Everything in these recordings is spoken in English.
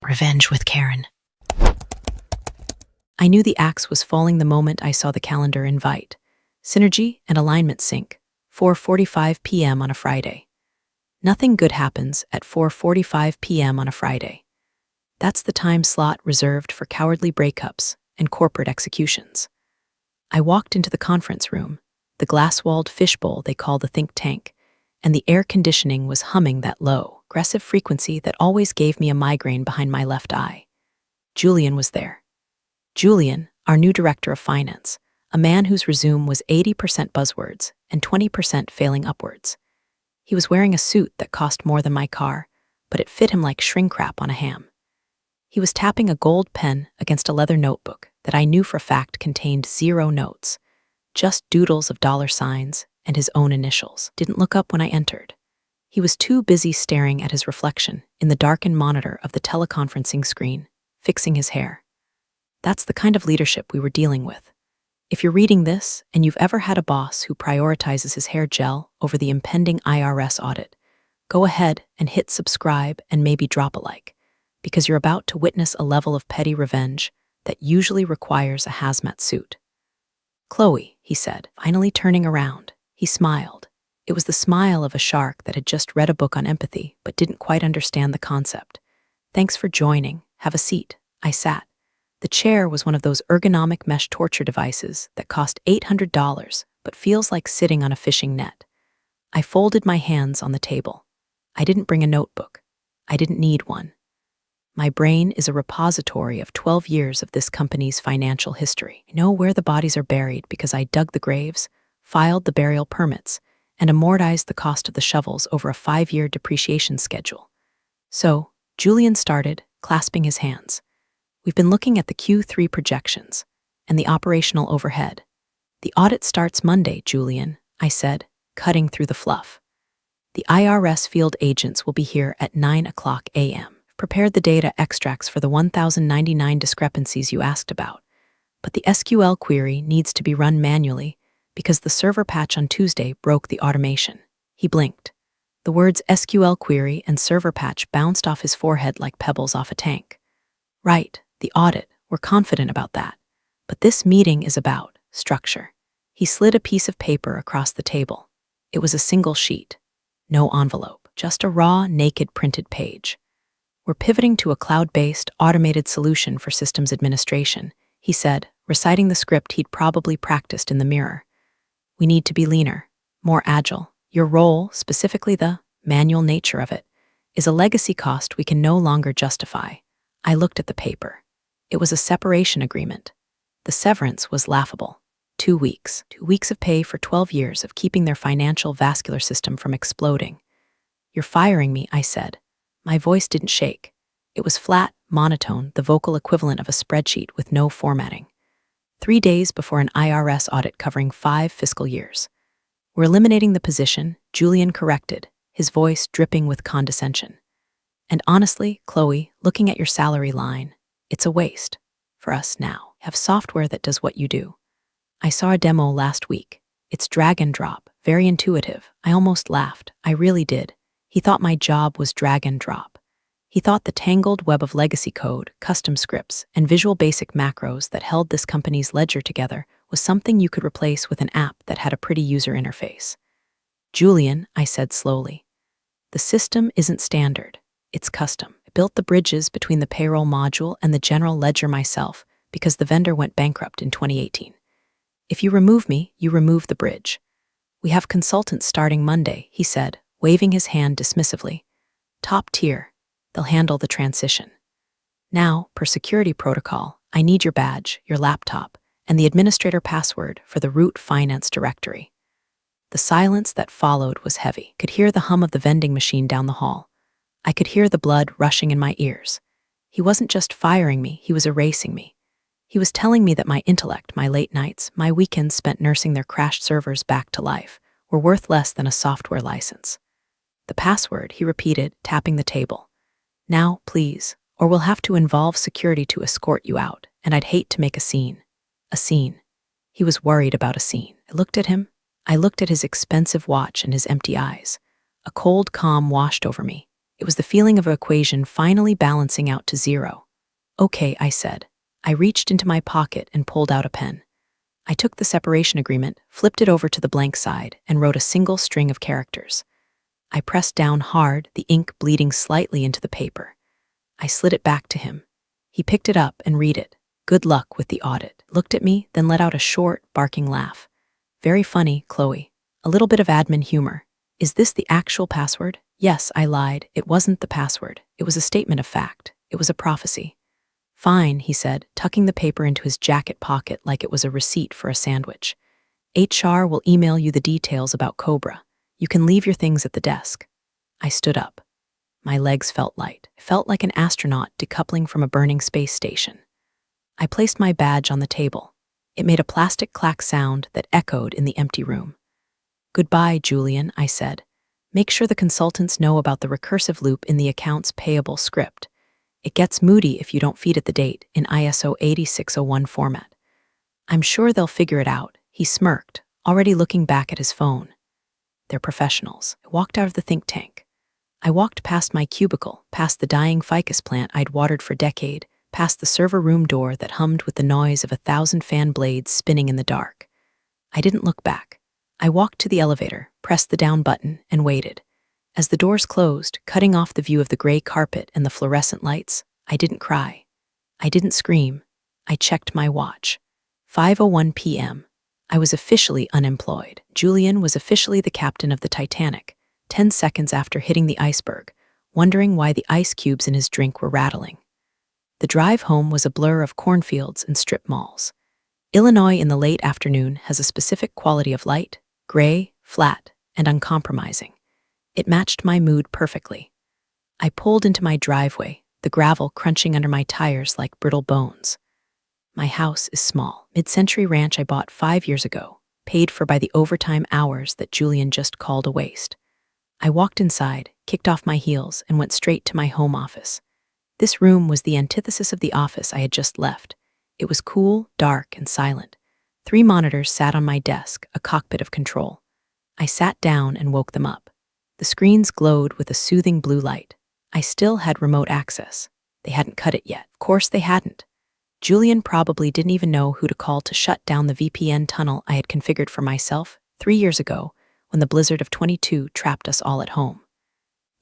Revenge with Karen. I knew the axe was falling the moment I saw the calendar invite. Synergy and alignment sync, 4:45 p.m. on a Friday. Nothing good happens at 4:45 p.m. on a Friday. That's the time slot reserved for cowardly breakups and corporate executions. I walked into the conference room, the glass-walled fishbowl they call the think tank, and the air conditioning was humming that low, aggressive frequency that always gave me a migraine behind my left eye. Julian was there. Julian, our new director of finance, a man whose resume was 80% buzzwords and 20% failing upwards. He was wearing a suit that cost more than my car, but it fit him like shrink wrap on a ham. He was tapping a gold pen against a leather notebook that I knew for a fact contained 0 notes, just doodles of dollar signs and his own initials. Didn't look up when I entered. He was too busy staring at his reflection in the darkened monitor of the teleconferencing screen, fixing his hair. That's the kind of leadership we were dealing with. If you're reading this and you've ever had a boss who prioritizes his hair gel over the impending IRS audit, go ahead and hit subscribe and maybe drop a like, because you're about to witness a level of petty revenge that usually requires a hazmat suit. "Chloe," he said, finally turning around. He smiled. It was the smile of a shark that had just read a book on empathy but didn't quite understand the concept. "Thanks for joining. Have a seat." I sat. The chair was one of those ergonomic mesh torture devices that cost $800 but feels like sitting on a fishing net. I folded my hands on the table. I didn't bring a notebook. I didn't need one. My brain is a repository of 12 years of this company's financial history. I know where the bodies are buried because I dug the graves, filed the burial permits, and amortized the cost of the shovels over a 5-year depreciation schedule. So, Julian started, clasping his hands. "We've been looking at the Q3 projections and the operational overhead. The audit starts Monday, Julian," I said, cutting through the fluff. "The IRS field agents will be here at 9 a.m. Prepared the data extracts for the 1,099 discrepancies you asked about, but the SQL query needs to be run manually because the server patch on Tuesday broke the automation." He blinked. The words SQL query and server patch bounced off his forehead like pebbles off a tank. "Right. The audit, we're confident about that. But this meeting is about structure." He slid a piece of paper across the table. It was a single sheet. No envelope, just a raw, naked printed page. "We're pivoting to a cloud-based, automated solution for systems administration," he said, reciting the script he'd probably practiced in the mirror. "We need to be leaner, more agile. Your role, specifically the manual nature of it, is a legacy cost we can no longer justify." I looked at the paper. It was a separation agreement. The severance was laughable. 2 weeks. 2 weeks of pay for 12 years of keeping their financial vascular system from exploding. "You're firing me," I said. My voice didn't shake. It was flat, monotone, the vocal equivalent of a spreadsheet with no formatting. 3 days before an IRS audit covering 5 fiscal years. "We're eliminating the position," Julian corrected, his voice dripping with condescension. "And honestly, Chloe, looking at your salary line, it's a waste. For us now, have software that does what you do." I saw a demo last week. It's drag and drop, very intuitive. I almost laughed. I really did. He thought my job was drag and drop. He thought the tangled web of legacy code, custom scripts, and Visual Basic macros that held this company's ledger together was something you could replace with an app that had a pretty user interface. "Julian," I said slowly, "the system isn't standard. It's custom. I built the bridges between the payroll module and the general ledger myself because the vendor went bankrupt in 2018. If you remove me, you remove the bridge. We have consultants starting Monday," he said, waving his hand dismissively. "Top tier. They'll handle the transition. Now, per security protocol, I need your badge, your laptop, and the administrator password for the root finance directory." The silence that followed was heavy. I could hear the hum of the vending machine down the hall. I could hear the blood rushing in my ears. He wasn't just firing me, he was erasing me. He was telling me that my intellect, my late nights, my weekends spent nursing their crashed servers back to life, were worth less than a software license. "The password," he repeated, tapping the table. "Now, please, or we'll have to involve security to escort you out, and I'd hate to make a scene." A scene. He was worried about a scene. I looked at him. I looked at his expensive watch and his empty eyes. A cold calm washed over me. It was the feeling of an equation finally balancing out to zero. Okay, I said. I reached into my pocket and pulled out a pen. I took the separation agreement, flipped it over to the blank side, and wrote a single string of characters. I pressed down hard, the ink bleeding slightly into the paper. I slid it back to him. He picked it up and read it. "Good luck with the audit." Looked at me, then let out a short, barking laugh. "Very funny, Chloe. A little bit of admin humor. Is this the actual password?" Yes, I lied. It wasn't the password. It was a statement of fact. It was a prophecy. "Fine," he said, tucking the paper into his jacket pocket like it was a receipt for a sandwich. "HR will email you the details about Cobra. You can leave your things at the desk." I stood up. My legs felt light. I felt like an astronaut decoupling from a burning space station. I placed my badge on the table. It made a plastic clack sound that echoed in the empty room. "Goodbye, Julian," I said. "Make sure the consultants know about the recursive loop in the accounts payable script. It gets moody if you don't feed it the date in ISO 8601 format." "I'm sure they'll figure it out," he smirked, already looking back at his phone. "They're professionals." I walked out of the think tank. I walked past my cubicle, past the dying ficus plant I'd watered for a decade, past the server room door that hummed with the noise of 1,000 fan blades spinning in the dark. I didn't look back. I walked to the elevator, pressed the down button, and waited. As the doors closed, cutting off the view of the gray carpet and the fluorescent lights, I didn't cry. I didn't scream. I checked my watch. 5:01 p.m. I was officially unemployed. Julian was officially the captain of the Titanic, 10 seconds after hitting the iceberg, wondering why the ice cubes in his drink were rattling. The drive home was a blur of cornfields and strip malls. Illinois in the late afternoon has a specific quality of light, gray, flat, and uncompromising. It matched my mood perfectly. I pulled into my driveway, the gravel crunching under my tires like brittle bones. My house is small, mid-century ranch I bought 5 years ago, paid for by the overtime hours that Julian just called a waste. I walked inside, kicked off my heels, and went straight to my home office. This room was the antithesis of the office I had just left. It was cool, dark, and silent. 3 monitors sat on my desk, a cockpit of control. I sat down and woke them up. The screens glowed with a soothing blue light. I still had remote access. They hadn't cut it yet. Of course they hadn't. Julian probably didn't even know who to call to shut down the VPN tunnel I had configured for myself 3 years ago when the blizzard of 22 trapped us all at home.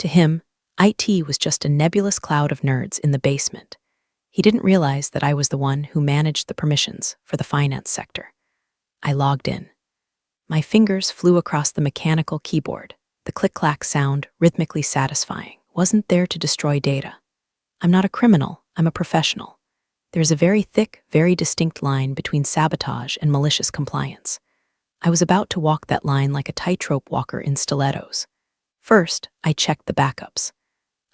To him, IT was just a nebulous cloud of nerds in the basement. He didn't realize that I was the one who managed the permissions for the finance sector. I logged in. My fingers flew across the mechanical keyboard. The click-clack sound, rhythmically satisfying, wasn't there to destroy data. I'm not a criminal, I'm a professional. There's a very thick, very distinct line between sabotage and malicious compliance. I was about to walk that line like a tightrope walker in stilettos. First, I checked the backups.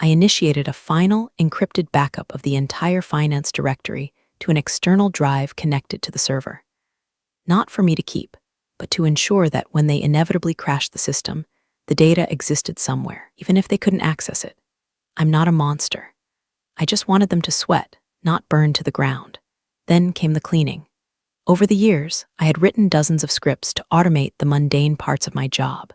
I initiated a final, encrypted backup of the entire finance directory to an external drive connected to the server. Not for me to keep, but to ensure that when they inevitably crashed the system, the data existed somewhere, even if they couldn't access it. I'm not a monster. I just wanted them to sweat, not burn to the ground. Then came the cleaning. Over the years, I had written dozens of scripts to automate the mundane parts of my job.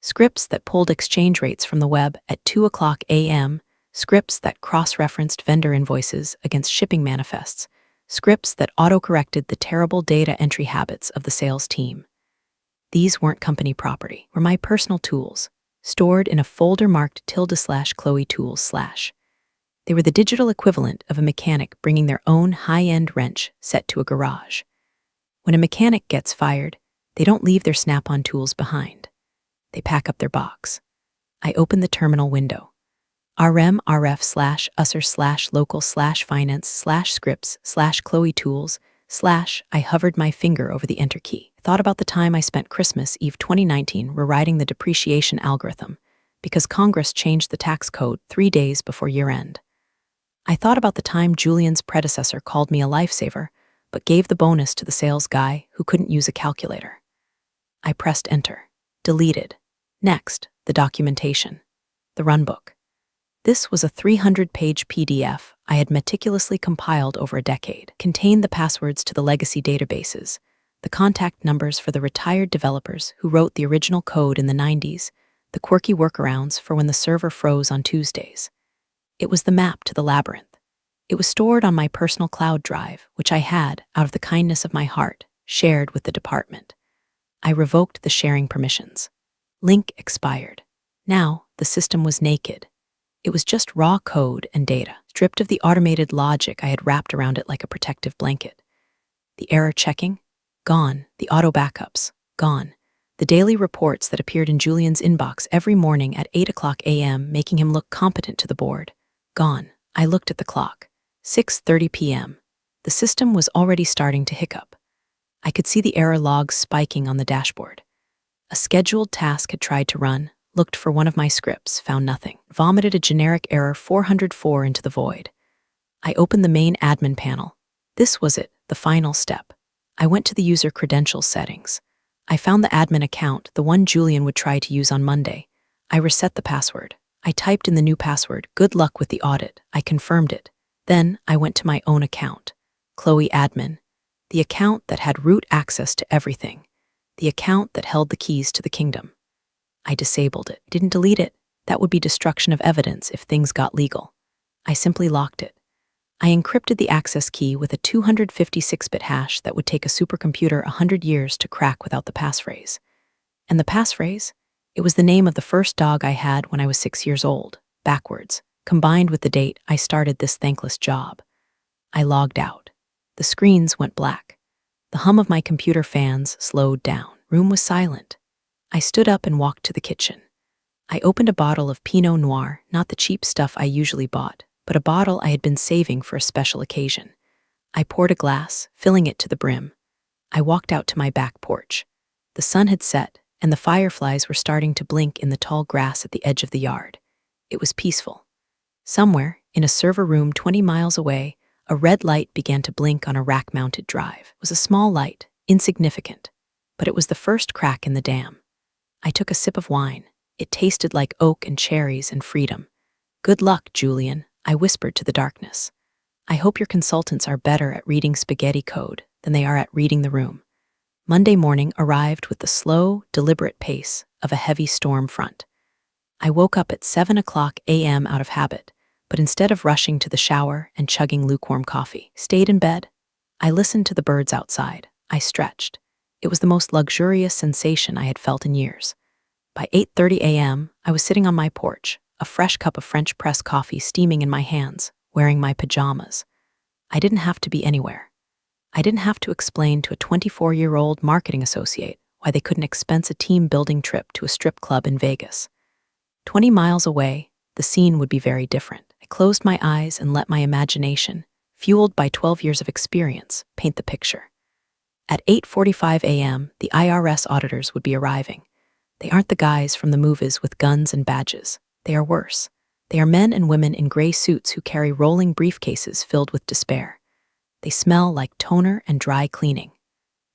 Scripts that pulled exchange rates from the web at 2:00 a.m., scripts that cross-referenced vendor invoices against shipping manifests, scripts that auto-corrected the terrible data entry habits of the sales team. These weren't company property, were my personal tools, stored in a folder marked /Chloe tools/. They were the digital equivalent of a mechanic bringing their own high-end wrench set to a garage. When a mechanic gets fired, they don't leave their Snap-on tools behind. They pack up their box. I open the terminal window. rm rf/usr/local/finance/scripts/Chloe tools/ I hovered my finger over the enter key. I thought about the time I spent Christmas Eve 2019 rewriting the depreciation algorithm because Congress changed the tax code 3 days before year-end. I thought about the time Julian's predecessor called me a lifesaver, but gave the bonus to the sales guy who couldn't use a calculator. I pressed enter. Deleted. Next, the documentation. The runbook. This was a 300-page PDF I had meticulously compiled over a decade. Contained the passwords to the legacy databases, the contact numbers for the retired developers who wrote the original code in the 90s, the quirky workarounds for when the server froze on Tuesdays. It was the map to the labyrinth. It was stored on my personal cloud drive, which I had, out of the kindness of my heart, shared with the department. I revoked the sharing permissions. Link expired. Now, the system was naked. It was just raw code and data, stripped of the automated logic I had wrapped around it like a protective blanket. The error checking? Gone. The auto backups? Gone. The daily reports that appeared in Julian's inbox every morning at 8 a.m., making him look competent to the board? Gone. I looked at the clock. 6:30 p.m. The system was already starting to hiccup. I could see the error logs spiking on the dashboard. A scheduled task had tried to run, looked for one of my scripts, found nothing, vomited a generic error 404 into the void. I opened the main admin panel. This was it, the final step. I went to the user credentials settings. I found the admin account, the one Julian would try to use on Monday. I reset the password. I typed in the new password, good luck with the audit. I confirmed it. Then I went to my own account, Chloe Admin, the account that had root access to everything, the account that held the keys to the kingdom. I disabled it, didn't delete it. That would be destruction of evidence if things got legal. I simply locked it. I encrypted the access key with a 256-bit hash that would take a supercomputer 100 years to crack without the passphrase. And the passphrase? It was the name of the first dog I had when I was 6 years old, backwards, combined with the date I started this thankless job. I logged out. The screens went black. The hum of my computer fans slowed down. Room was silent. I stood up and walked to the kitchen. I opened a bottle of Pinot Noir, not the cheap stuff I usually bought, but a bottle I had been saving for a special occasion. I poured a glass, filling it to the brim. I walked out to my back porch. The sun had set, and the fireflies were starting to blink in the tall grass at the edge of the yard. It was peaceful. Somewhere, in a server room 20 miles away, a red light began to blink on a rack-mounted drive. It was a small light, insignificant, but it was the first crack in the dam. I took a sip of wine. It tasted like oak and cherries and freedom. Good luck, Julian, I whispered to the darkness. I hope your consultants are better at reading spaghetti code than they are at reading the room. Monday morning arrived with the slow, deliberate pace of a heavy storm front. I woke up at 7 a.m. out of habit, but instead of rushing to the shower and chugging lukewarm coffee, stayed in bed. I listened to the birds outside. I stretched. It was the most luxurious sensation I had felt in years. By 8:30 a.m., I was sitting on my porch, a fresh cup of French press coffee steaming in my hands, wearing my pajamas. I didn't have to be anywhere. I didn't have to explain to a 24-year-old marketing associate why they couldn't expense a team-building trip to a strip club in Vegas. 20 miles away, the scene would be very different. I closed my eyes and let my imagination, fueled by 12 years of experience, paint the picture. At 8:45 a.m., the IRS auditors would be arriving. They aren't the guys from the movies with guns and badges. They are worse. They are men and women in gray suits who carry rolling briefcases filled with despair. They smell like toner and dry cleaning.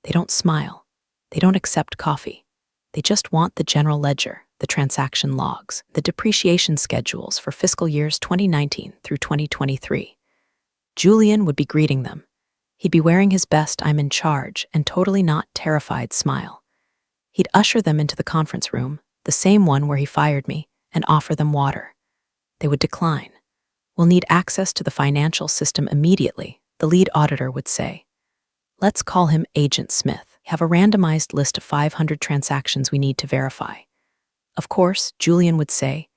They don't smile. They don't accept coffee. They just want the general ledger, the transaction logs, the depreciation schedules for fiscal years 2019 through 2023. Julian would be greeting them. He'd be wearing his best I'm in charge and totally not terrified smile. He'd usher them into the conference room, the same one where he fired me, and offer them water. They would decline. We'll need access to the financial system immediately, the lead auditor would say. Let's call him Agent Smith. Have a randomized list of 500 transactions we need to verify. Of course, Julian would say,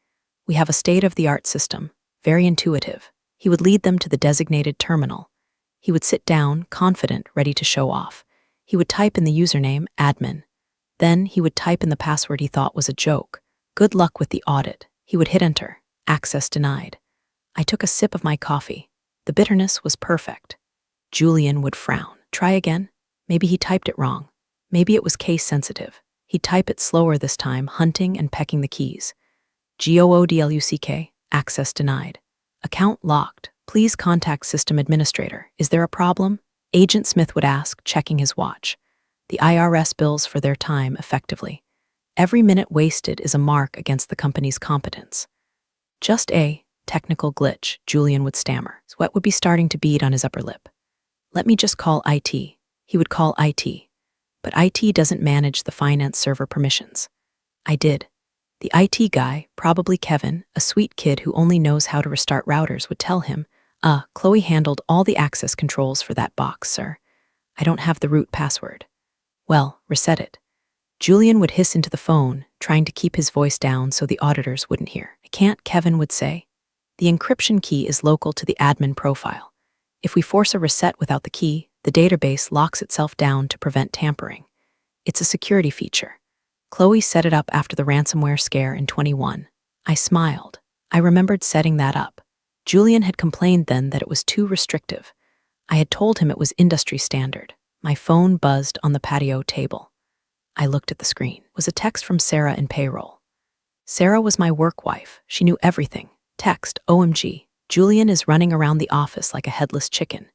we have a state-of-the-art system, very intuitive. He would lead them to the designated terminal. He would sit down, confident, ready to show off. He would type in the username, admin. Then he would type in the password he thought was a joke. Good luck with the audit. He would hit enter. Access denied. I took a sip of my coffee. The bitterness was perfect. Julian would frown. Try again? Maybe he typed it wrong. Maybe it was case sensitive. He'd type it slower this time, hunting and pecking the keys. GOODLUCK, access denied. Account locked. Please contact system administrator. Is there a problem? Agent Smith would ask, checking his watch. The IRS bills for their time effectively. Every minute wasted is a mark against the company's competence. Just a technical glitch, Julian would stammer. Sweat would be starting to bead on his upper lip. Let me just call IT. He would call IT. But IT doesn't manage the finance server permissions. I did. The IT guy, probably Kevin, a sweet kid who only knows how to restart routers, would tell him, Chloe handled all the access controls for that box, sir. I don't have the root password. Well, reset it. Julian would hiss into the phone, trying to keep his voice down so the auditors wouldn't hear. I can't, Kevin would say. The encryption key is local to the admin profile. If we force a reset without the key, the database locks itself down to prevent tampering. It's a security feature. Chloe set it up after the ransomware scare in 21. I smiled. I remembered setting that up. Julian had complained then that it was too restrictive. I had told him it was industry standard. My phone buzzed on the patio table. I looked at the screen. It was a text from Sarah in payroll. Sarah was my work wife. She knew everything. Text, OMG. Julian is running around the office like a headless chicken.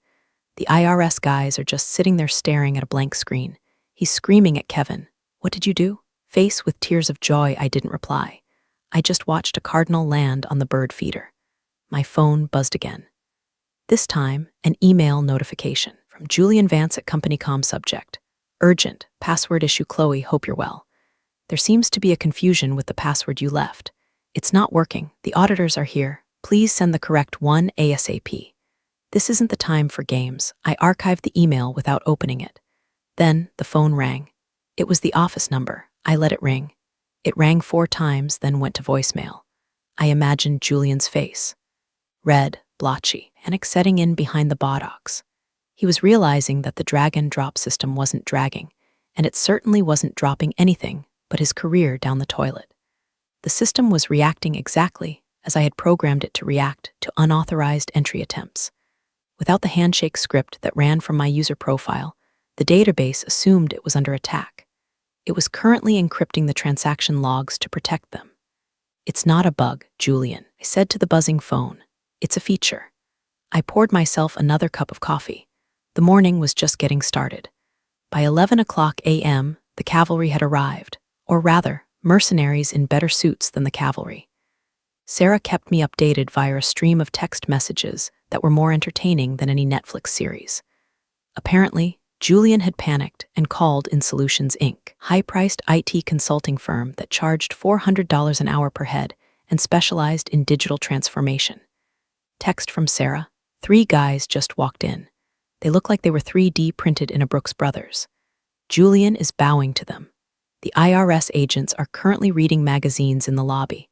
The IRS guys are just sitting there staring at a blank screen. He's screaming at Kevin. What did you do? Face with tears of joy, I didn't reply. I just watched a cardinal land on the bird feeder. My phone buzzed again. This time, an email notification from Julian Vance at CompanyCom subject. Urgent, password issue Chloe, hope you're well. There seems to be a confusion with the password you left. It's not working. The auditors are here. Please send the correct one ASAP. This isn't the time for games. I archived the email without opening it. Then the phone rang. It was the office number. I let it ring. It rang 4 times, then went to voicemail. I imagined Julian's face. Red, blotchy, panic setting in behind the buttocks. He was realizing that the drag and drop system wasn't dragging, and it certainly wasn't dropping anything but his career down the toilet. The system was reacting exactly as I had programmed it to react to unauthorized entry attempts. Without the handshake script that ran from my user profile, the database assumed it was under attack. It was currently encrypting the transaction logs to protect them. It's not a bug, Julian, I said to the buzzing phone. It's a feature. I poured myself another cup of coffee. The morning was just getting started. By 11 o'clock a.m., the cavalry had arrived, or rather, mercenaries in better suits than the cavalry. Sarah kept me updated via a stream of text messages that were more entertaining than any Netflix series. Apparently, Julian had panicked and called In Solutions Inc., high-priced IT consulting firm that charged $400 an hour per head and specialized in digital transformation. Text from Sarah. 3 guys just walked in. They look like they were 3D printed in a Brooks Brothers. Julian is bowing to them. The IRS agents are currently reading magazines in the lobby.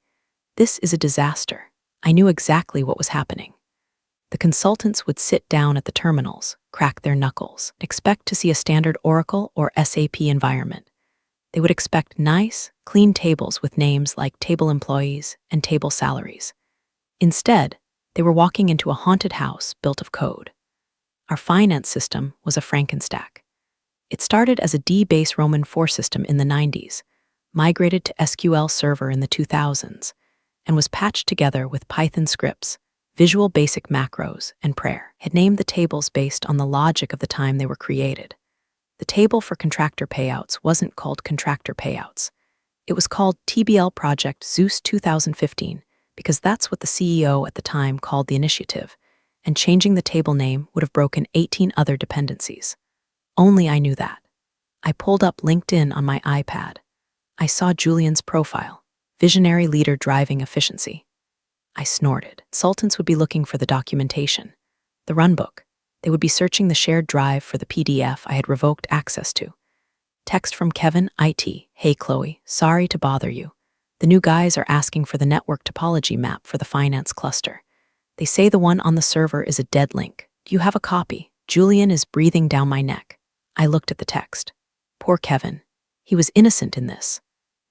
This is a disaster. I knew exactly what was happening. The consultants would sit down at the terminals, crack their knuckles, expect to see a standard Oracle or SAP environment. They would expect nice, clean tables with names like table employees and table salaries. Instead, they were walking into a haunted house built of code. Our finance system was a Frankenstack. It started as a D-base Roman 4 system in the 90s, migrated to SQL Server in the 2000s, and was patched together with Python scripts, Visual Basic macros, and prayer. Had named the tables based on the logic of the time they were created. The table for contractor payouts wasn't called contractor payouts. It was called TBL Project Zeus 2015 because that's what the CEO at the time called the initiative, and changing the table name would have broken 18 other dependencies. Only I knew that. I pulled up LinkedIn on my iPad. I saw Julian's profile, visionary leader driving efficiency. I snorted. Consultants would be looking for the documentation, the runbook. They would be searching the shared drive for the PDF I had revoked access to. Text from Kevin, IT. Hey Chloe, sorry to bother you. The new guys are asking for the network topology map for the finance cluster. They say the one on the server is a dead link. Do you have a copy? Julian is breathing down my neck. I looked at the text. Poor Kevin. He was innocent in this.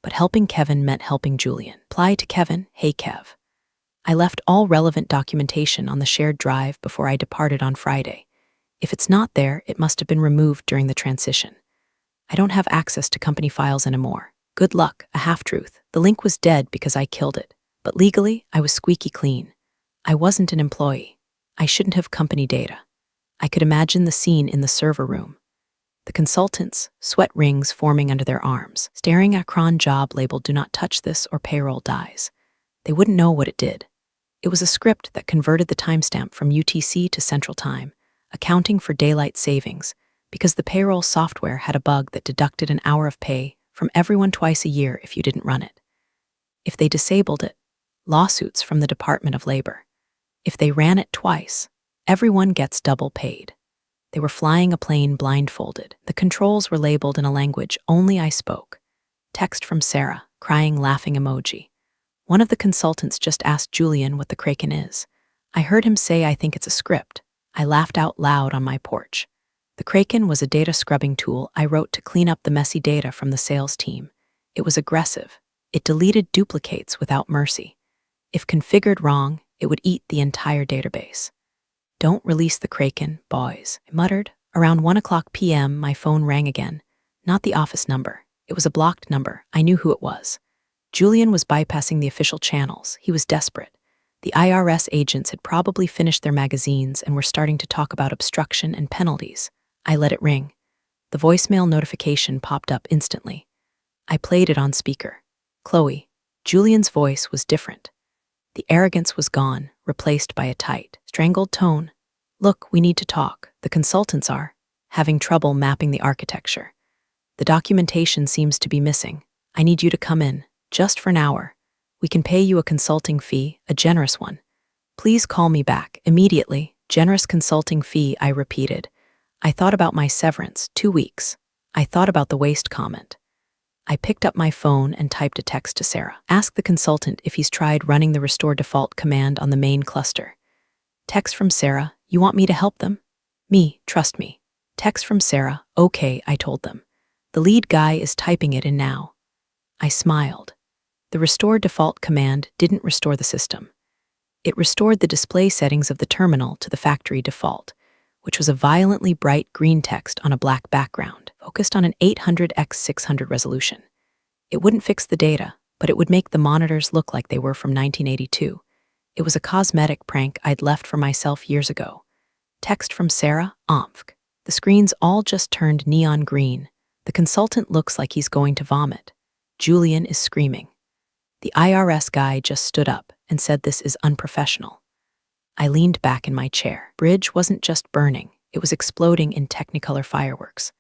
But helping Kevin meant helping Julian. Reply to Kevin, hey Kev. I left all relevant documentation on the shared drive before I departed on Friday. If it's not there, it must have been removed during the transition. I don't have access to company files anymore. Good luck, a half-truth. The link was dead because I killed it. But legally, I was squeaky clean. I wasn't an employee. I shouldn't have company data. I could imagine the scene in the server room. The consultants, sweat rings forming under their arms, staring at a cron job labeled "Do not touch this or payroll dies." They wouldn't know what it did. It was a script that converted the timestamp from UTC to Central Time, accounting for daylight savings, because the payroll software had a bug that deducted an hour of pay from everyone twice a year if you didn't run it. If they disabled it, lawsuits from the Department of Labor. If they ran it twice, everyone gets double paid. They were flying a plane blindfolded. The controls were labeled in a language only I spoke. Text from Sarah, crying, laughing emoji. One of the consultants just asked Julian what the Kraken is. I heard him say, I think it's a script. I laughed out loud on my porch. The Kraken was a data scrubbing tool I wrote to clean up the messy data from the sales team. It was aggressive. It deleted duplicates without mercy. If configured wrong, it would eat the entire database. Don't release the Kraken, boys, I muttered. Around 1:00 p.m., my phone rang again. Not the office number. It was a blocked number. I knew who it was. Julian was bypassing the official channels. He was desperate. The IRS agents had probably finished their magazines and were starting to talk about obstruction and penalties. I let it ring. The voicemail notification popped up instantly. I played it on speaker. Chloe. Julian's voice was different. The arrogance was gone, replaced by a tight, strangled tone. Look, we need to talk. The consultants are having trouble mapping the architecture. The documentation seems to be missing. I need you to come in, just for an hour. We can pay you a consulting fee, a generous one. Please call me back, immediately. Generous consulting fee, I repeated. I thought about my severance, 2 weeks. I thought about the waste comment. I picked up my phone and typed a text to Sarah. Ask the consultant if he's tried running the restore default command on the main cluster. Text from Sarah, you want me to help them? Me, trust me. Text from Sarah, okay, I told them. The lead guy is typing it in now. I smiled. The restore default command didn't restore the system. It restored the display settings of the terminal to the factory default, which was a violently bright green text on a black background, focused on an 800x600 resolution. It wouldn't fix the data, but it would make the monitors look like they were from 1982. It was a cosmetic prank I'd left for myself years ago. Text from Sarah, OMFK. The screens all just turned neon green. The consultant looks like he's going to vomit. Julian is screaming. The IRS guy just stood up and said this is unprofessional. I leaned back in my chair. Bridge wasn't just burning, it was exploding in Technicolor fireworks.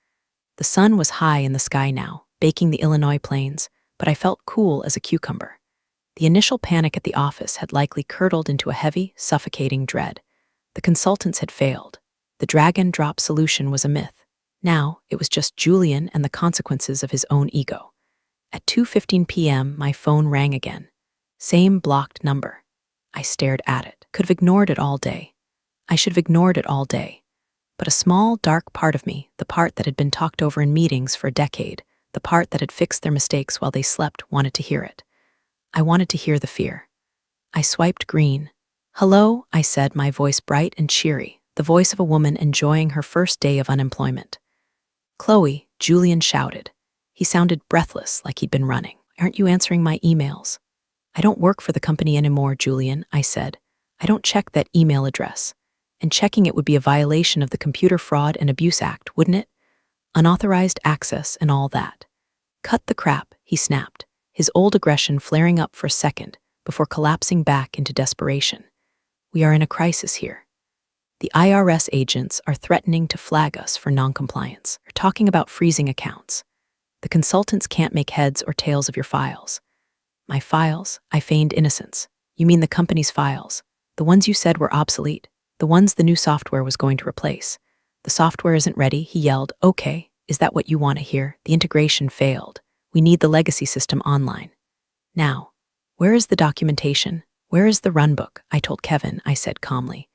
The sun was high in the sky now, baking the Illinois plains, but I felt cool as a cucumber. The initial panic at the office had likely curdled into a heavy, suffocating dread. The consultants had failed. The drag and drop solution was a myth. Now, it was just Julian and the consequences of his own ego. At 2:15 p.m., my phone rang again. Same blocked number. I stared at it. Could have ignored it all day. I should have ignored it all day. But a small, dark part of me, the part that had been talked over in meetings for a decade, the part that had fixed their mistakes while they slept, wanted to hear it. I wanted to hear the fear. I swiped green. Hello, I said, my voice bright and cheery, the voice of a woman enjoying her first day of unemployment. Chloe, Julian shouted. He sounded breathless, like he'd been running. Aren't you answering my emails? I don't work for the company anymore, Julian, I said. I don't check that email address. And checking it would be a violation of the Computer Fraud and Abuse Act, wouldn't it? Unauthorized access and all that. Cut the crap, he snapped, his old aggression flaring up for a second before collapsing back into desperation. We are in a crisis here. The IRS agents are threatening to flag us for noncompliance. They're talking about freezing accounts. The consultants can't make heads or tails of your files. My files? I feigned innocence. You mean the company's files? The ones you said were obsolete? The ones the new software was going to replace? The software isn't ready, he yelled. Okay, is that what you want to hear? The integration failed. We need the legacy system online. Now, where is the documentation? Where is the runbook? I told Kevin, I said calmly.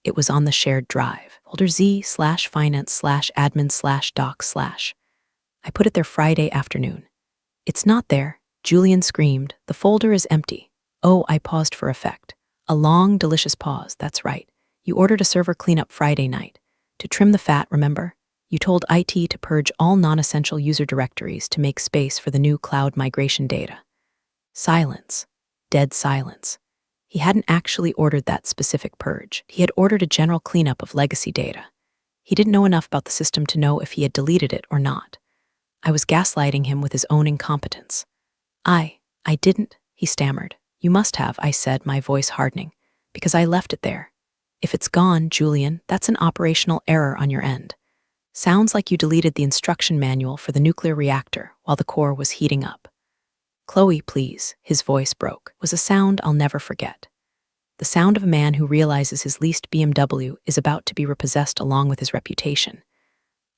It was on the shared drive. Folder Z/finance/admin/docs/. I put it there Friday afternoon. It's not there, Julian screamed. The folder is empty. Oh, I paused for effect. A long, delicious pause, that's right. You ordered a server cleanup Friday night. To trim the fat, remember? You told IT to purge all non-essential user directories to make space for the new cloud migration data. Silence. Dead silence. He hadn't actually ordered that specific purge. He had ordered a general cleanup of legacy data. He didn't know enough about the system to know if he had deleted it or not. I was gaslighting him with his own incompetence. I didn't, he stammered. You must have, I said, my voice hardening, because I left it there. If it's gone, Julian, that's an operational error on your end. Sounds like you deleted the instruction manual for the nuclear reactor while the core was heating up. Chloe, please, his voice broke, was a sound I'll never forget. The sound of a man who realizes his leased BMW is about to be repossessed along with his reputation.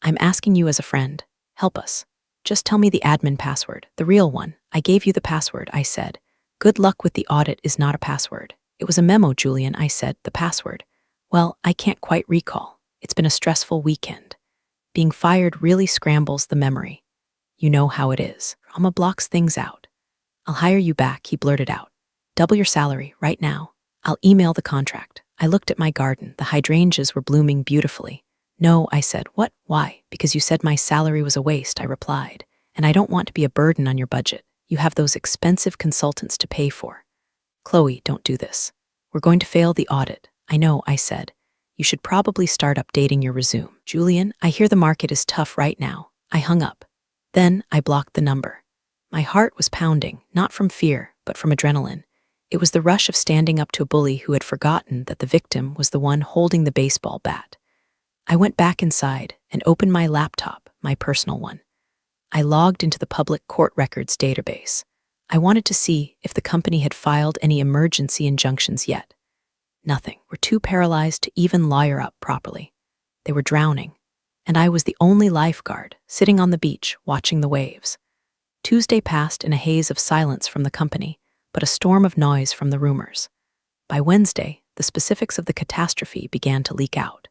I'm asking you as a friend, help us. Just tell me the admin password, the real one. I gave you the password, I said. Good luck with the audit is not a password. It was a memo, Julian, I said, the password. Well, I can't quite recall. It's been a stressful weekend. Being fired really scrambles the memory. You know how it is. Drama blocks things out. I'll hire you back, he blurted out. Double your salary, right now. I'll email the contract. I looked at my garden. The hydrangeas were blooming beautifully. No, I said. What? Why? Because you said my salary was a waste, I replied. And I don't want to be a burden on your budget. You have those expensive consultants to pay for. Chloe, don't do this. We're going to fail the audit. I know, I said. You should probably start updating your resume. Julian, I hear the market is tough right now. I hung up. Then I blocked the number. My heart was pounding, not from fear, but from adrenaline. It was the rush of standing up to a bully who had forgotten that the victim was the one holding the baseball bat. I went back inside and opened my laptop, my personal one. I logged into the public court records database. I wanted to see if the company had filed any emergency injunctions yet. Nothing. We're too paralyzed to even lawyer up properly. They were drowning, and I was the only lifeguard sitting on the beach watching the waves. Tuesday passed in a haze of silence from the company, but a storm of noise from the rumors. By Wednesday, the specifics of the catastrophe began to leak out.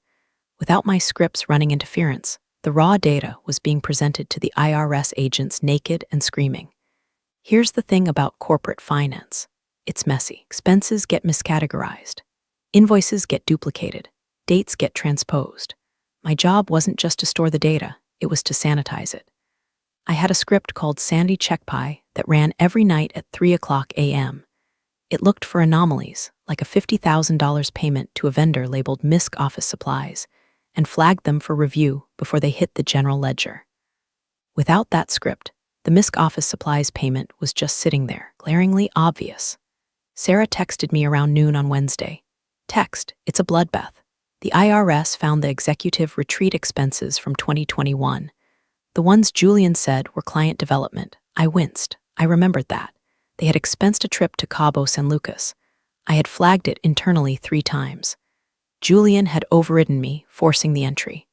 Without my scripts running interference, the raw data was being presented to the IRS agents naked and screaming. Here's the thing about corporate finance. It's messy. Expenses get miscategorized. Invoices get duplicated. Dates get transposed. My job wasn't just to store the data, it was to sanitize it. I had a script called Sandy CheckPie that ran every night at 3:00 a.m. It looked for anomalies, like a $50,000 payment to a vendor labeled MISC Office Supplies, and flagged them for review before they hit the general ledger. Without that script, the MISC Office Supplies payment was just sitting there, glaringly obvious. Sarah texted me around noon on Wednesday. Text, it's a bloodbath. The IRS found the executive retreat expenses from 2021. The ones Julian said were client development. I winced. I remembered that. They had expensed a trip to Cabo San Lucas. I had flagged it internally 3 times. Julian had overridden me, forcing the entry.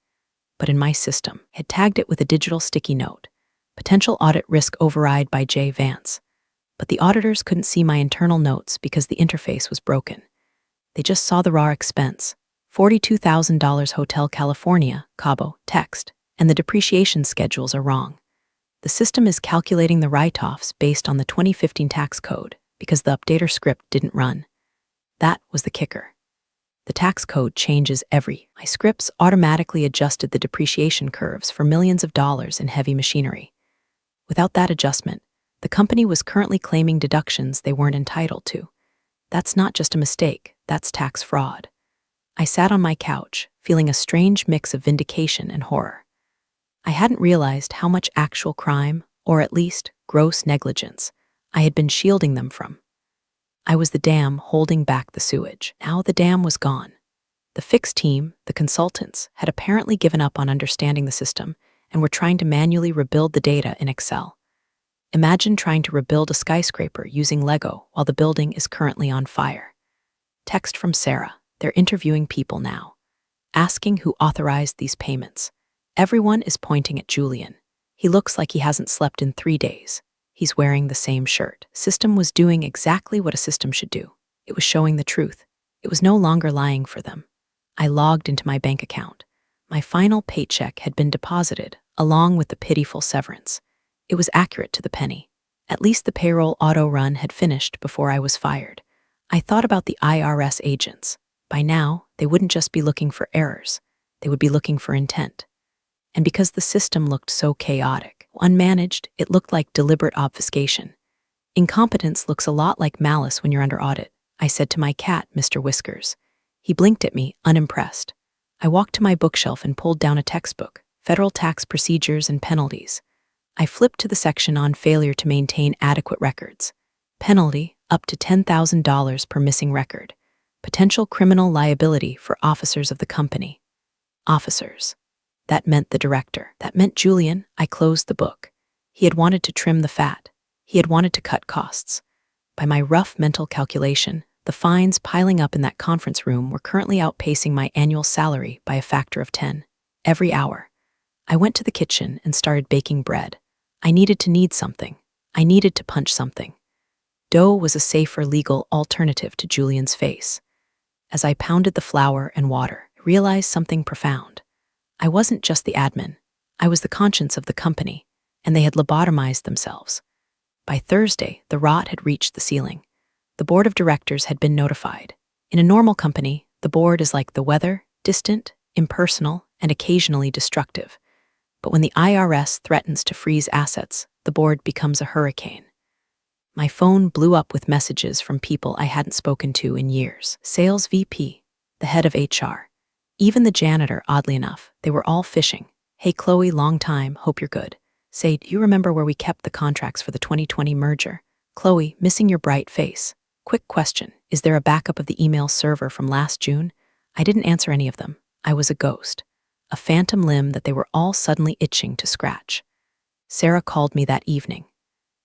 But in my system, had tagged it with a digital sticky note. Potential audit risk override by J. Vance. But the auditors couldn't see my internal notes because the interface was broken. They just saw the raw expense. $42,000 Hotel California, Cabo, text, and the depreciation schedules are wrong. The system is calculating the write-offs based on the 2015 tax code because the updater script didn't run. That was the kicker. The tax code changes my scripts automatically adjusted the depreciation curves for millions of dollars in heavy machinery. Without that adjustment, the company was currently claiming deductions they weren't entitled to. That's not just a mistake, that's tax fraud. I sat on my couch, feeling a strange mix of vindication and horror. I hadn't realized how much actual crime, or at least gross negligence, I had been shielding them from. I was the dam holding back the sewage. Now the dam was gone. The fix team, the consultants, had apparently given up on understanding the system and were trying to manually rebuild the data in Excel. Imagine trying to rebuild a skyscraper using Lego while the building is currently on fire. Text from Sarah. They're interviewing people now, asking who authorized these payments. Everyone is pointing at Julian. He looks like he hasn't slept in 3 days. He's wearing the same shirt. System was doing exactly what a system should do. It was showing the truth. It was no longer lying for them. I logged into my bank account. My final paycheck had been deposited, along with the pitiful severance. It was accurate to the penny. At least the payroll auto run had finished before I was fired. I thought about the IRS agents. By now, they wouldn't just be looking for errors. They would be looking for intent. And because the system looked so chaotic, unmanaged, it looked like deliberate obfuscation. Incompetence looks a lot like malice when you're under audit, I said to my cat, Mr. Whiskers. He blinked at me, unimpressed. I walked to my bookshelf and pulled down a textbook, Federal Tax Procedures and Penalties. I flipped to the section on failure to maintain adequate records. Penalty, up to $10,000 per missing record. Potential criminal liability for officers of the company. Officers. That meant the director. That meant Julian. I closed the book. He had wanted to trim the fat. He had wanted to cut costs. By my rough mental calculation, the fines piling up in that conference room were currently outpacing my annual salary by a factor of 10. Every hour. I went to the kitchen and started baking bread. I needed to knead something. I needed to punch something. Dough was a safer legal alternative to Julian's face. As I pounded the flour and water, I realized something profound. I wasn't just the admin. I was the conscience of the company, and they had lobotomized themselves. By Thursday, the rot had reached the ceiling. The board of directors had been notified. In a normal company, the board is like the weather, distant, impersonal, and occasionally destructive. But when the IRS threatens to freeze assets, the board becomes a hurricane. My phone blew up with messages from people I hadn't spoken to in years. Sales VP, the head of HR, even the janitor, oddly enough, they were all fishing. Hey Chloe, long time, hope you're good. Say, do you remember where we kept the contracts for the 2020 merger? Chloe, missing your bright face. Quick question, is there a backup of the email server from last June? I didn't answer any of them. I was a ghost. A phantom limb that they were all suddenly itching to scratch. Sarah called me that evening.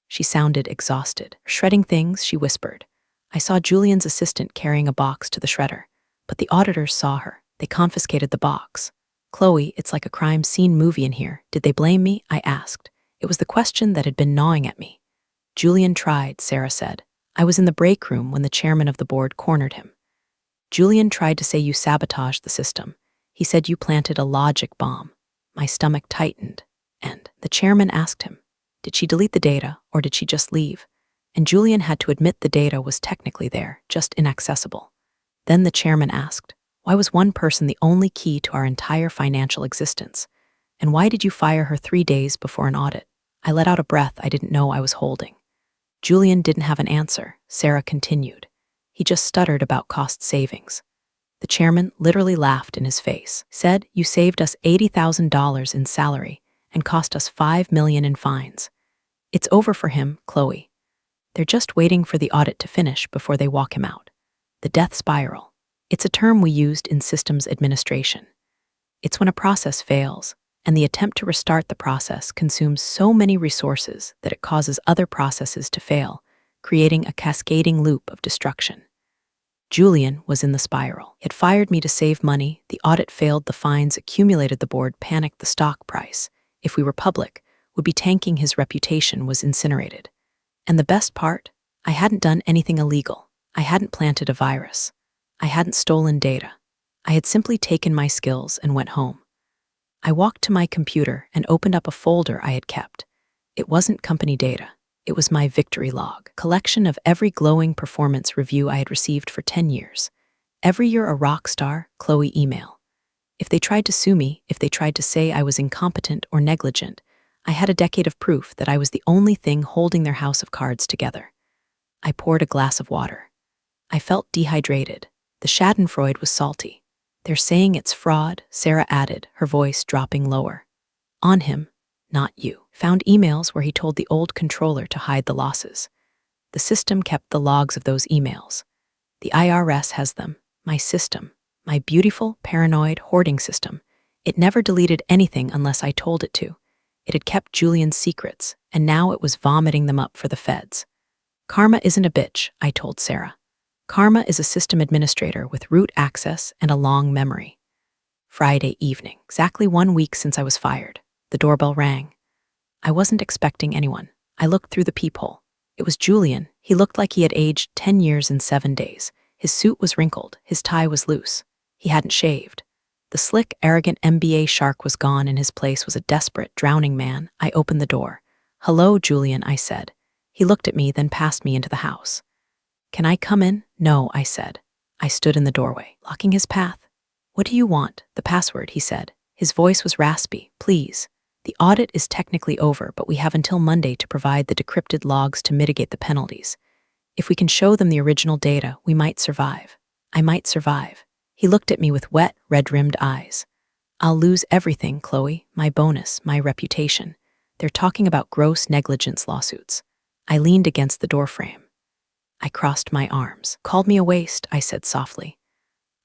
She sounded exhausted. Shredding things, she whispered. I saw Julian's assistant carrying a box to the shredder, but the auditors saw her. They confiscated the box. Chloe, it's like a crime scene movie in here. Did they blame me? I asked. It was the question that had been gnawing at me. Julian tried, Sarah said. I was in the break room when the chairman of the board cornered him. Julian tried to say you sabotaged the system. He said you planted a logic bomb. My stomach tightened, and the chairman asked him, did she delete the data or did she just leave? And Julian had to admit the data was technically there, just inaccessible. Then the chairman asked, why was one person the only key to our entire financial existence? And why did you fire her 3 days before an audit? I let out a breath I didn't know I was holding. Julian didn't have an answer, Sarah continued. He just stuttered about cost savings. The chairman literally laughed in his face, said, you saved us $80,000 in salary and cost us $5 million in fines. It's over for him, Chloe. They're just waiting for the audit to finish before they walk him out. The death spiral. It's a term we used in systems administration. It's when a process fails, and the attempt to restart the process consumes so many resources that it causes other processes to fail, creating a cascading loop of destruction. Julian was in the spiral. He had fired me to save money, the audit failed, the fines accumulated, the board panicked, the stock price, if we were public, would be tanking, his reputation was incinerated. And the best part? I hadn't done anything illegal. I hadn't planted a virus. I hadn't stolen data. I had simply taken my skills and went home. I walked to my computer and opened up a folder I had kept. It wasn't company data. It was my victory log, collection of every glowing performance review I had received for 10 years. Every year a rock star, Chloe email. If they tried to sue me, if they tried to say I was incompetent or negligent, I had a decade of proof that I was the only thing holding their house of cards together. I poured a glass of water. I felt dehydrated. The schadenfreude was salty. They're saying it's fraud, Sarah added, her voice dropping lower. On him, not you. Found emails where he told the old controller to hide the losses. The system kept the logs of those emails. The IRS has them. My system. My beautiful, paranoid hoarding system. It never deleted anything unless I told it to. It had kept Julian's secrets, and now it was vomiting them up for the feds. Karma isn't a bitch, I told Sarah. Karma is a system administrator with root access and a long memory. Friday evening, exactly 1 week since I was fired. The doorbell rang. I wasn't expecting anyone. I looked through the peephole. It was Julian. He looked like he had aged 10 years in 7 days. His suit was wrinkled. His tie was loose. He hadn't shaved. The slick, arrogant MBA shark was gone. In his place was a desperate, drowning man. I opened the door. Hello, Julian, I said. He looked at me, then passed me into the house. Can I come in? No, I said. I stood in the doorway, blocking his path. What do you want? The password, he said. His voice was raspy. Please. The audit is technically over, but we have until Monday to provide the decrypted logs to mitigate the penalties. If we can show them the original data, we might survive. I might survive. He looked at me with wet, red-rimmed eyes. I'll lose everything, Chloe, my bonus, my reputation. They're talking about gross negligence lawsuits. I leaned against the doorframe. I crossed my arms. Called me a waste, I said softly.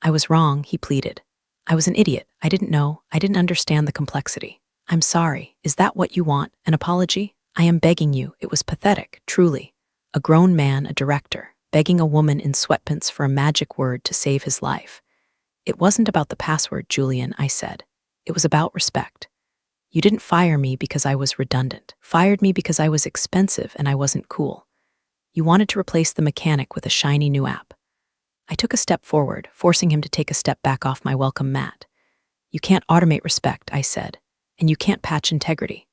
I was wrong, he pleaded. I was an idiot. I didn't know. I didn't understand the complexity. I'm sorry. Is that what you want? An apology? I am begging you. It was pathetic, truly. A grown man, a director, begging a woman in sweatpants for a magic word to save his life. It wasn't about the password, Julian, I said. It was about respect. You didn't fire me because I was redundant. Fired me because I was expensive and I wasn't cool. You wanted to replace the mechanic with a shiny new app. I took a step forward, forcing him to take a step back off my welcome mat. You can't automate respect, I said, and you can't patch integrity.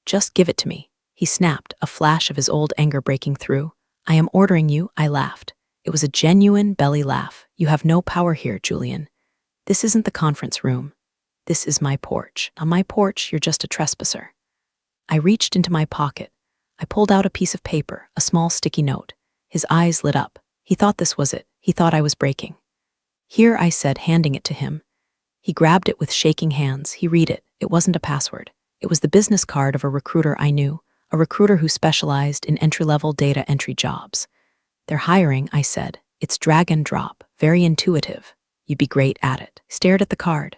Just give it to me. He snapped, a flash of his old anger breaking through. I am ordering you, I laughed. It was a genuine belly laugh. You have no power here, Julian. This isn't the conference room. This is my porch. On my porch, you're just a trespasser. I reached into my pocket. I pulled out a piece of paper, a small sticky note. His eyes lit up. He thought this was it. He thought I was breaking. Here, I said, handing it to him. He grabbed it with shaking hands. He read it. It wasn't a password. It was the business card of a recruiter I knew, a recruiter who specialized in entry-level data entry jobs. They're hiring, I said. It's drag and drop, very intuitive. You'd be great at it. Stared at the card.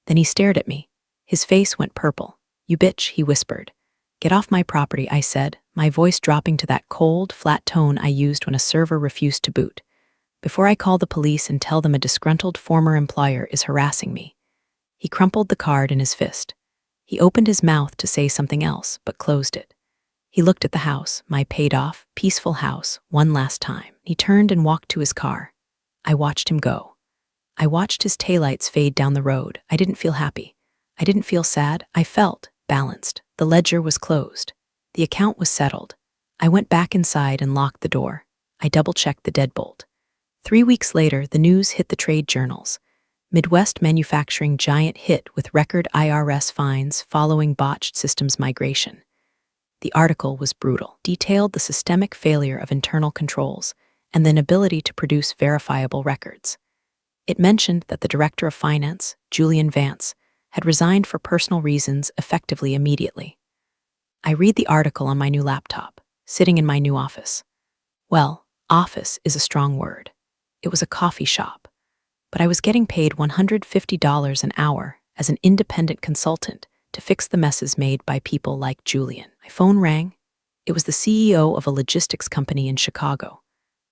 Then he stared at me. His face went purple. You bitch, he whispered. Get off my property, I said, my voice dropping to that cold, flat tone I used when a server refused to boot. Before I call the police and tell them a disgruntled former employer is harassing me. He crumpled the card in his fist. He opened his mouth to say something else, but closed it. He looked at the house, my paid-off, peaceful house, one last time. He turned and walked to his car. I watched him go. I watched his taillights fade down the road. I didn't feel happy. I didn't feel sad. I felt balanced. The ledger was closed. The account was settled. I went back inside and locked the door. I double-checked the deadbolt. 3 weeks later, the news hit the trade journals. Midwest manufacturing giant hit with record IRS fines following botched systems migration. The article was brutal, detailed the systemic failure of internal controls and the inability to produce verifiable records. It mentioned that the director of finance, Julian Vance, had resigned for personal reasons effectively immediately. I read the article on my new laptop, sitting in my new office. Well, office is a strong word. It was a coffee shop, but I was getting paid $150 an hour as an independent consultant to fix the messes made by people like Julian. My phone rang. It was the CEO of a logistics company in Chicago.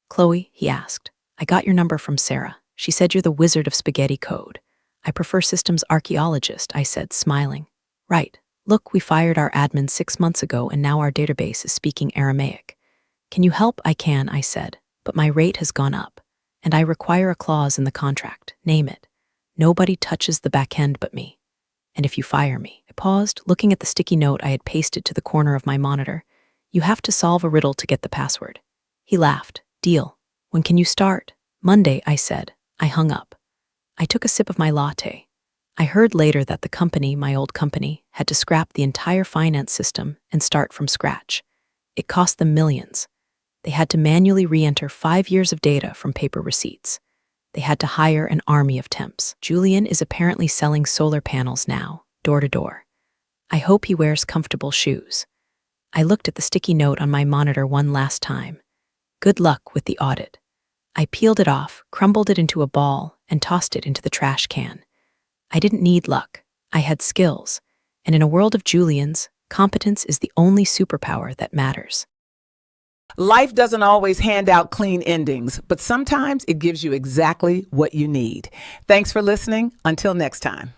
Chloe, he asked, I got your number from Sarah. She said you're the wizard of spaghetti code. I prefer systems archaeologist, I said, smiling. Right. Look, we fired our admin 6 months ago and now our database is speaking Aramaic. Can you help? I can, I said, but my rate has gone up, and I require a clause in the contract. Name it. Nobody touches the back end but me. And if you fire me. I paused, looking at the sticky note I had pasted to the corner of my monitor. You have to solve a riddle to get the password. He laughed. Deal. When can you start? Monday, I said. I hung up. I took a sip of my latte. I heard later that the company, my old company, had to scrap the entire finance system and start from scratch. It cost them millions. They had to manually re-enter 5 years of data from paper receipts. They had to hire an army of temps. Julian is apparently selling solar panels now, door to door. I hope he wears comfortable shoes. I looked at the sticky note on my monitor one last time. Good luck with the audit. I peeled it off, crumbled it into a ball, and tossed it into the trash can. I didn't need luck. I had skills. And in a world of Julians, competence is the only superpower that matters. Life doesn't always hand out clean endings, but sometimes it gives you exactly what you need. Thanks for listening. Until next time.